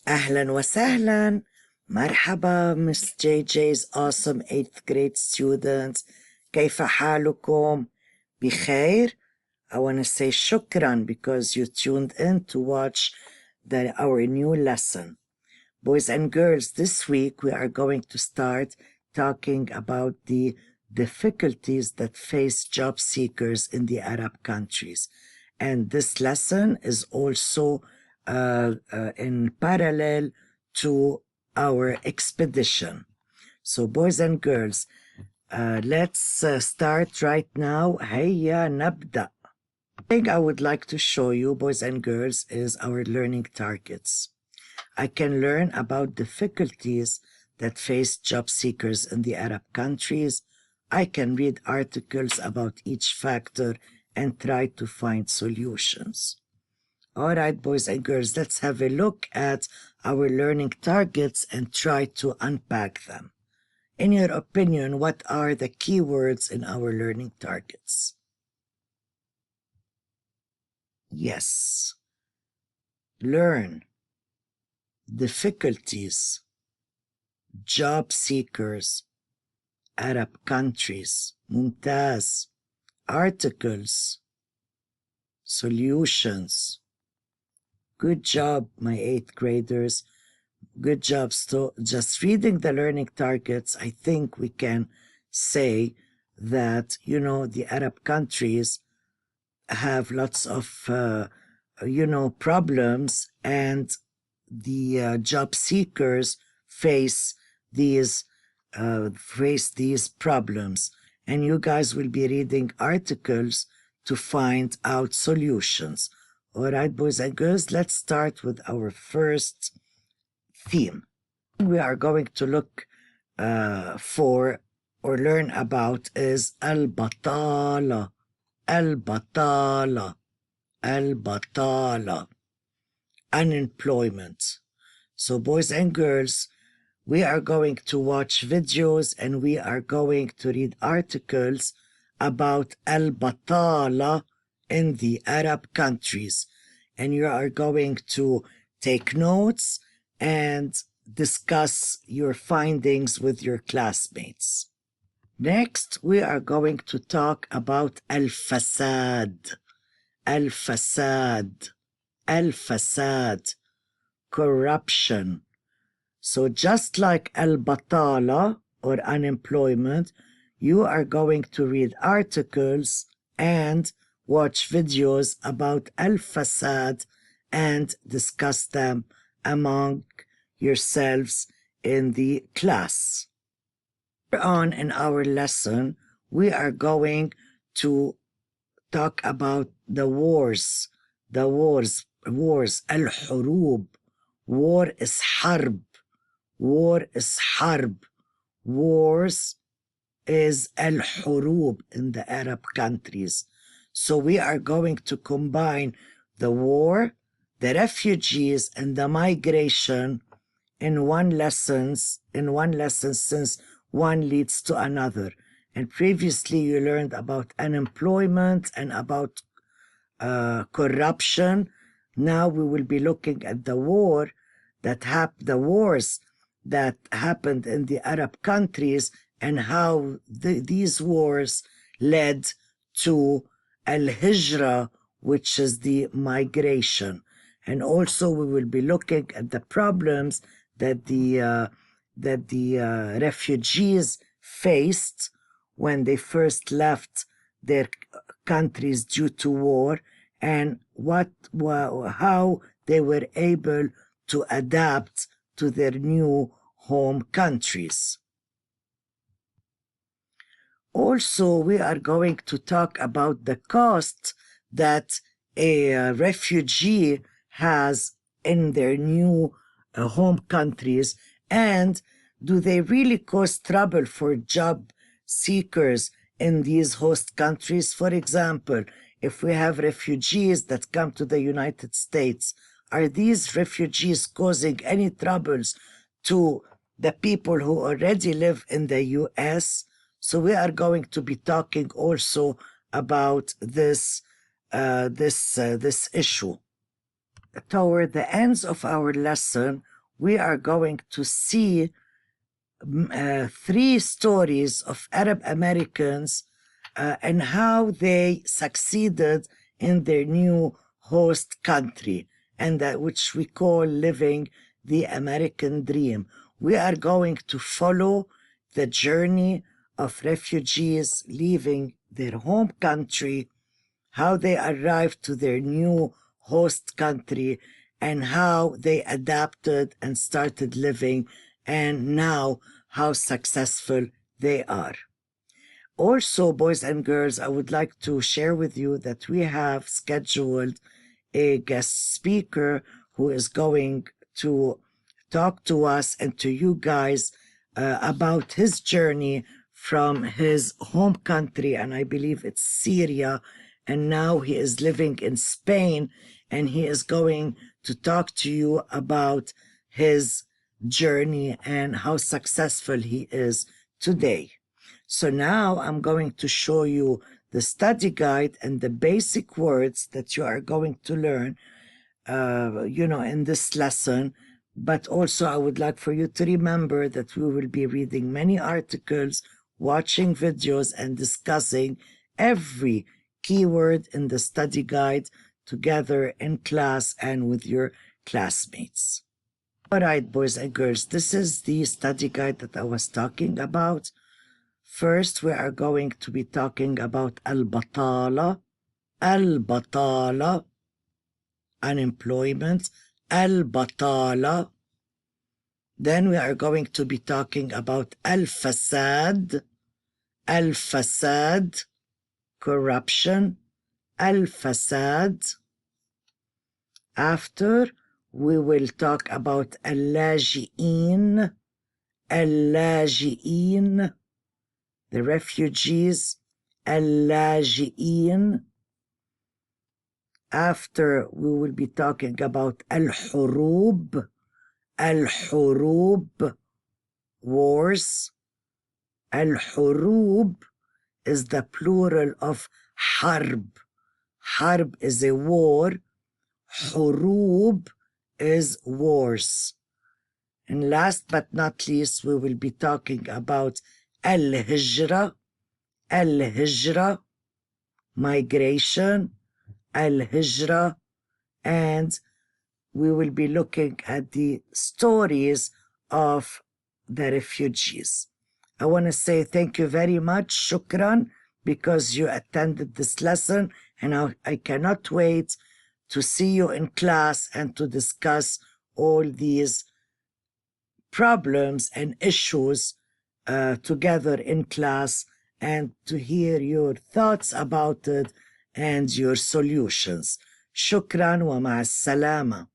أهلا وسهلا. مرحبا Miss JJ's awesome 8th grade students. كيف حالكم؟ بخير. I want to say shukran because you tuned in to watch our new lesson. Boys and girls, this week we are going to start talking about the difficulties that face job seekers in the Arab countries. And this lesson is also in parallel to our expedition. So, boys and girls, let's start right now. هيا نبدأ. The thing I would like to show you, boys and girls, is our learning targets. I can learn about difficulties that face job seekers in the Arab countries. I can read articles about each factor and try to find solutions. All right, boys and girls, let's have a look at our learning targets and try to unpack them. In your opinion, what are the key words in our learning targets? Yes. Learn. Difficulties. Job seekers. Arab countries. ممتاز. Articles. Solutions. Good job, my 8th graders. Good job. So just reading the learning targets, I think we can say that, the Arab countries have lots of, problems, and the job seekers face these problems. And you guys will be reading articles to find out solutions. All right, boys and girls, let's start with our first theme. We are going to look for or learn about is al-batala. Al-batala. Al-batala. Unemployment. So, boys and girls, we are going to watch videos and we are going to read articles about al-batala in the Arab countries. And you are going to take notes and discuss your findings with your classmates. Next, we are going to talk about al-fasad. Al-fasad. Al-fasad. Corruption. So just like al-batala or unemployment, you are going to read articles and watch videos about al-fasad and discuss them among yourselves in the class. On in our lesson, we are going to talk about the wars, al-hurub. War is harb. War is harb. Wars is al-hurub in the Arab countries. So we are going to combine the war, the refugees, and the migration in one lesson, since one leads to another. And previously you learned about unemployment and about corruption. Now we will be looking at the wars that happened in the Arab countries and how these wars led to al-hijra, which is the migration. And also we will be looking at the problems that the refugees faced when they first left their countries due to war, and how they were able to adapt to their new home countries. Also, we are going to talk about the cost that a refugee has in their new home countries, and do they really cause trouble for job seekers in these host countries? For example, if we have refugees that come to the United States, are these refugees causing any troubles to the people who already live in the US? So we are going to be talking also about this issue. Toward the ends of our lesson, we are going to see 3 stories of Arab Americans and how they succeeded in their new host country, and that which we call living the American dream. We are going to follow the journey of refugees leaving their home country, how they arrived to their new host country, and how they adapted and started living, and now how successful they are. Also, boys and girls, I would like to share with you that we have scheduled a guest speaker who is going to talk to us and to you guys about his journey from his home country, and I believe it's Syria, and now he is living in Spain, and he is going to talk to you about his journey and how successful he is today. So now I'm going to show you the study guide and the basic words that you are going to learn, in this lesson. But also I would like for you to remember that we will be reading many articles, watching videos, and discussing every keyword in the study guide together in class and with your classmates. All right, boys and girls, this is the study guide that I was talking about. First, we are going to be talking about al-batala, unemployment, al-batala. Then we are going to be talking about al-fasad, corruption, al-fasad. After, we will talk about al-laji'in, the refugees, al-laji'in. After, we will be talking about al-hurub, wars. Al-hurub is the plural of harb. Harb is a war. Hurub is wars. And last but not least, we will be talking about al-hijra, migration, al-hijra, and we will be looking at the stories of the refugees. I want to say thank you very much, shukran, because you attended this lesson, and I cannot wait to see you in class and to discuss all these problems and issues together in class, and to hear your thoughts about it and your solutions. Shukran wa ma'as salama.